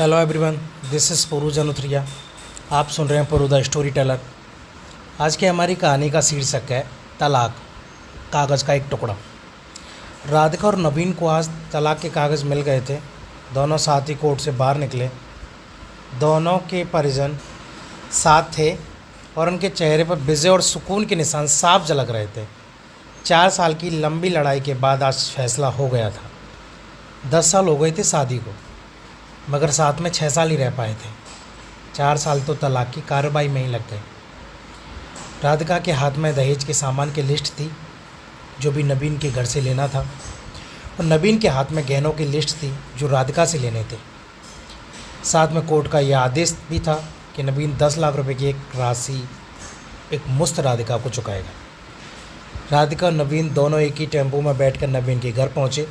Hello everyone, this is पुरू जनुथरिया। आप सुन रहे हैं पुरू द स्टोरी टेलर। आज की हमारी कहानी का शीर्षक है तलाक, कागज़ का एक टुकड़ा। राधिका और नवीन को आज तलाक के कागज़ मिल गए थे। दोनों साथ ही कोर्ट से बाहर निकले। दोनों के परिजन साथ थे और उनके चेहरे पर विजय और सुकून के निशान साफ झलक रहे थे। 4 साल की लंबी लड़ाई के बाद आज फैसला हो गया था। 10 साल हो गए थे शादी को, मगर साथ में 6 साल ही रह पाए थे। 4 साल तो तलाक की कार्रवाई में ही लग गए। राधिका के हाथ में दहेज के सामान की लिस्ट थी जो भी नवीन के घर से लेना था, और नवीन के हाथ में गहनों की लिस्ट थी जो राधिका से लेने थे। साथ में कोर्ट का यह आदेश भी था कि नवीन 10 लाख रुपए की एक राशि एक मुश्त राधिका को चुकाएगा। राधिका और नवीन दोनों एक ही टेम्पो में बैठकर नवीन के घर पहुंचे।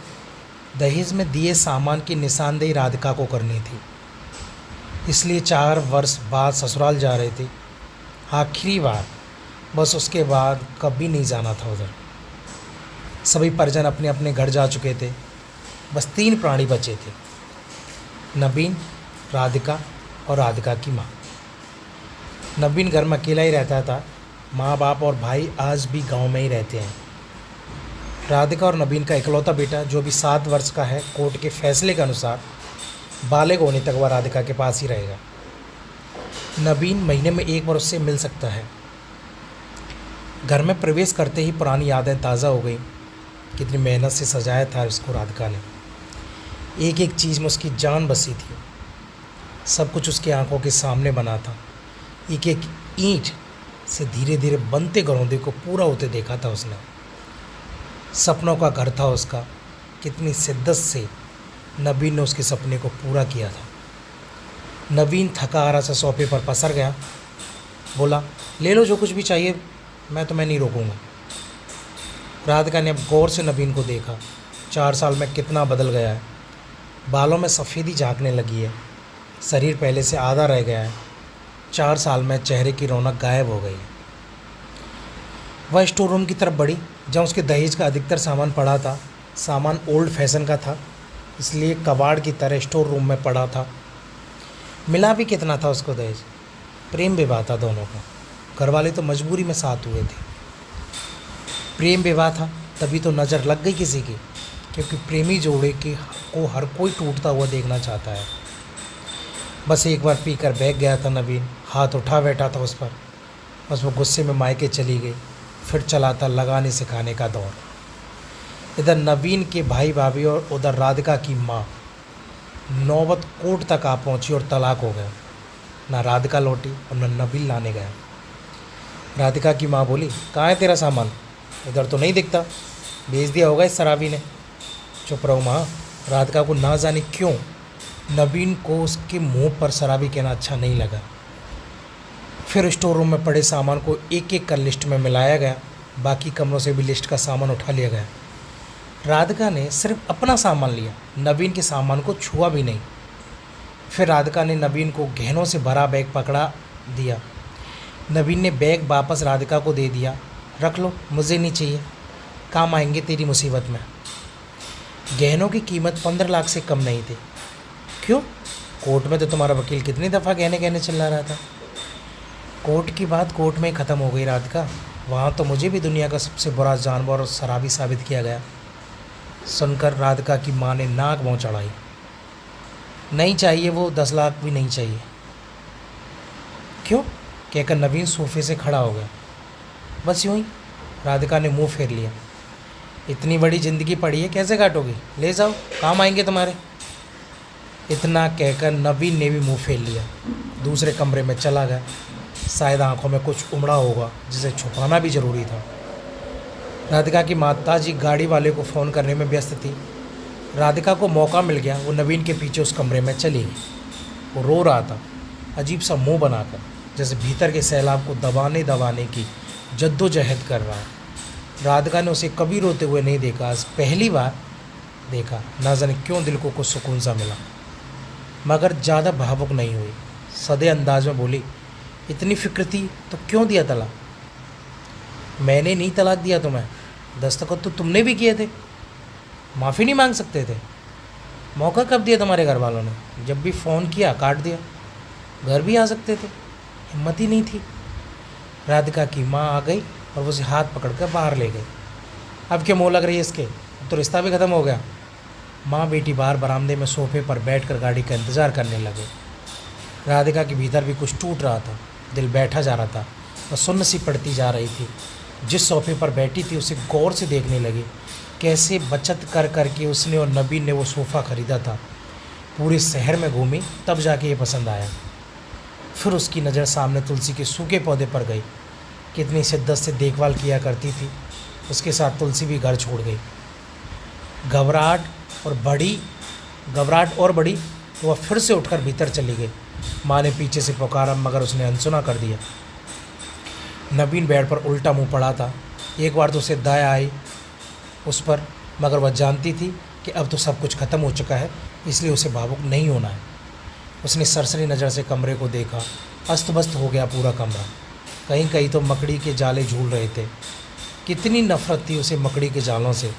दहेज में दिए सामान की निशानदेही राधिका को करनी थी, इसलिए 4 वर्ष बाद ससुराल जा रहे थे। आखिरी बार, बस उसके बाद कभी नहीं जाना था उधर। सभी परिजन अपने अपने घर जा चुके थे। बस 3 प्राणी बचे थे, नवीन, राधिका और राधिका की माँ। नवीन घर में अकेला ही रहता था। माँ बाप और भाई आज भी गांव में ही रहते हैं। राधिका और नवीन का इकलौता बेटा जो भी 7 वर्ष का है, कोर्ट के फैसले के अनुसार बालिग होने तक वह राधिका के पास ही रहेगा। नवीन महीने में 1 बार उससे मिल सकता है। घर में प्रवेश करते ही पुरानी यादें ताज़ा हो गई। कितनी मेहनत से सजाया था उसको राधिका ने। एक एक चीज़ में उसकी जान बसी थी। सब कुछ उसकी आंखों के सामने बना था। एक एक ईंट से धीरे धीरे बनते घरौंदे को पूरा होते देखा था उसने। सपनों का घर था उसका। कितनी शिद्दत से नवीन ने उसके सपने को पूरा किया था। नवीन थका हारा सा सोफे पर पसर गया। बोला, ले लो जो कुछ भी चाहिए, मैं तुम्हें नहीं रोकूंगा। राधिका ने अब गौर से नवीन को देखा। 4 साल में कितना बदल गया है। बालों में सफ़ेदी झांकने लगी है। शरीर पहले से आधा रह गया है। 4 साल में चेहरे की रौनक गायब हो गई है। वह स्टोर रूम की तरफ बढ़ी जहाँ उसके दहेज का अधिकतर सामान पड़ा था। सामान ओल्ड फैशन का था, इसलिए कबाड़ की तरह स्टोर रूम में पड़ा था। मिला भी कितना था उसको दहेज? प्रेम विवाह था दोनों का। घरवाले तो मजबूरी में साथ हुए थे। प्रेम विवाह था तभी तो नज़र लग गई किसी की, क्योंकि प्रेमी जोड़े को हर कोई टूटता हुआ देखना चाहता है। बस एक बार पीकर बैठ गया था नवीन। हाथ उठा बैठा था उस पर। बस वो गुस्से में मायके चली गई। फिर चला था लगाने सिखाने का दौर। इधर नवीन के भाई भाभी और उधर राधिका की माँ। नौबत कोर्ट तक आ पहुंची और तलाक हो गया। ना राधिका लौटी और न नवीन लाने गया। राधिका की माँ बोली, कहाँ है तेरा सामान? इधर तो नहीं दिखता, भेज दिया होगा इस शराबी ने। चुप रहो माँ। राधिका को ना जाने क्यों नवीन को उसके मुंह पर शराबी कहना अच्छा नहीं लगा। फिर स्टोर रूम में पड़े सामान को एक एक कर लिस्ट में मिलाया गया। बाकी कमरों से भी लिस्ट का सामान उठा लिया गया। राधिका ने सिर्फ अपना सामान लिया, नवीन के सामान को छुआ भी नहीं। फिर राधिका ने नवीन को गहनों से भरा बैग पकड़ा दिया। नवीन ने बैग वापस राधिका को दे दिया। रख लो, मुझे नहीं चाहिए, काम आएंगे तेरी मुसीबत में। गहनों की कीमत 15 लाख से कम नहीं थी। क्यों? कोर्ट में तो तुम्हारा वकील कितनी दफ़ा गहने गहने चिल्ला रहा था। कोर्ट की बात कोर्ट में ही ख़त्म हो गई राधिका। वहाँ तो मुझे भी दुनिया का सबसे बुरा जानवर और शराबी साबित किया गया। सुनकर राधिका की माँ ने नाक मुँह चढ़ाई। नहीं चाहिए, वो 10 लाख भी नहीं चाहिए। क्यों? कहकर नवीन सोफे से खड़ा हो गया। बस यूँ ही। राधिका ने मुंह फेर लिया। इतनी बड़ी ज़िंदगी पड़ी है, कैसे काटोगी? ले जाओ, काम आएंगे तुम्हारे। इतना कहकर नवीन ने भी मुंह फेर लिया। दूसरे कमरे में चला गया। शायद आंखों में कुछ उमड़ा होगा जिसे छुपाना भी ज़रूरी था। राधिका की माताजी गाड़ी वाले को फ़ोन करने में व्यस्त थी। राधिका को मौका मिल गया। वो नवीन के पीछे उस कमरे में चली गई। वो रो रहा था, अजीब सा मुंह बनाकर, जैसे भीतर के सैलाब को दबाने की जद्दोजहद कर रहा है। राधिका ने उसे कभी रोते हुए नहीं देखा। आज पहली बार देखा। ना जाने क्यों दिल को कुछ सुकून सा मिला, मगर ज़्यादा भावुक नहीं हुई। सदे अंदाज में बोली, इतनी फिक्र थी तो क्यों दिया तलाक? मैंने नहीं तलाक दिया तुम्हें, दस्तखत तो तुमने भी किए थे। माफ़ी नहीं मांग सकते थे? मौका कब दिया तुम्हारे घर वालों ने? जब भी फ़ोन किया काट दिया। घर भी आ सकते थे, हिम्मत ही नहीं थी। राधिका की माँ आ गई और वो उसे हाथ पकड़कर बाहर ले गई। अब क्या मोह लग रही है इसके? अब तो रिश्ता भी ख़त्म हो गया। माँ बेटी बाहर बरामदे में सोफे पर बैठकर गाड़ी का इंतज़ार करने लगे। राधिका के भीतर भी कुछ टूट रहा था, दिल बैठा जा रहा था और सुन्न सी पड़ती जा रही थी। जिस सोफे पर बैठी थी उसे गौर से देखने लगी। कैसे बचत कर करके उसने और नबीन ने वो सोफ़ा ख़रीदा था। पूरे शहर में घूमी तब जाके ये पसंद आया। फिर उसकी नज़र सामने तुलसी के सूखे पौधे पर गई। कितनी शिद्दत से देखभाल किया करती थी। उसके साथ तुलसी भी घर छोड़ गई। घबराहट और बड़ी तो वह फिर से उठकर भीतर चली गई। माँ ने पीछे से पुकारा मगर उसने अनसुना कर दिया। नबीन बेड पर उल्टा मुंह पड़ा था। एक बार तो उसे दया आई उस पर, मगर वह जानती थी कि अब तो सब कुछ खत्म हो चुका है, इसलिए उसे भावुक नहीं होना है। उसने सरसरी नज़र से कमरे को देखा। अस्त व्यस्त हो गया पूरा कमरा। कहीं कहीं तो मकड़ी के जाले झूल रहे थे। कितनी नफरत थी उसे मकड़ी के जालों से।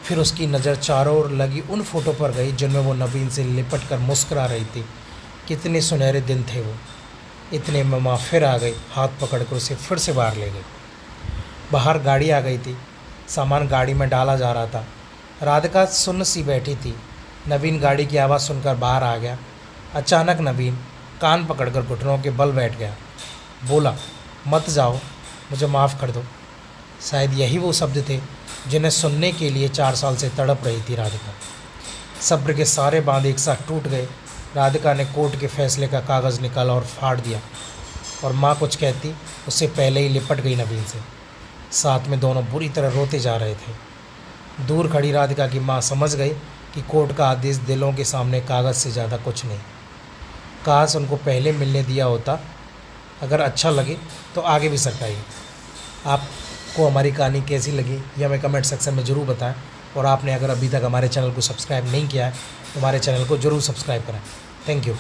फिर उसकी नज़र चारों ओर लगी उन फोटो पर गई जिनमें वो नवीन से लिपट कर मुस्करा रही थी। कितने सुनहरे दिन थे वो। इतने में माँ फिर आ गई, हाथ पकड़कर उसे फिर से बाहर ले गई। बाहर गाड़ी आ गई थी। सामान गाड़ी में डाला जा रहा था। राधिका सुन्न सी बैठी थी। नवीन गाड़ी की आवाज़ सुनकर बाहर आ गया। अचानक नवीन कान पकड़कर घुटनों के बल बैठ गया। बोला, मत जाओ, मुझे माफ़ कर दो। शायद यही वो शब्द थे जिन्हें सुनने के लिए 4 साल से तड़प रही थी राधिका। सब्र के सारे बांध एक साथ टूट गए। राधिका ने कोर्ट के फैसले का कागज़ निकाला और फाड़ दिया, और माँ कुछ कहती उससे पहले ही लिपट गई नवीन से। साथ में दोनों बुरी तरह रोते जा रहे थे। दूर खड़ी राधिका की माँ समझ गई कि कोर्ट का आदेश दिलों के सामने कागज़ से ज़्यादा कुछ नहीं। काश उनको पहले मिलने दिया होता। अगर अच्छा लगे तो आगे भी सरकाइए। आपको हमारी कहानी कैसी लगी ये हमें कमेंट सेक्शन में ज़रूर बताएं, और आपने अगर अभी तक हमारे चैनल को सब्सक्राइब नहीं किया है तो हमारे चैनल को ज़रूर सब्सक्राइब करें। Thank you.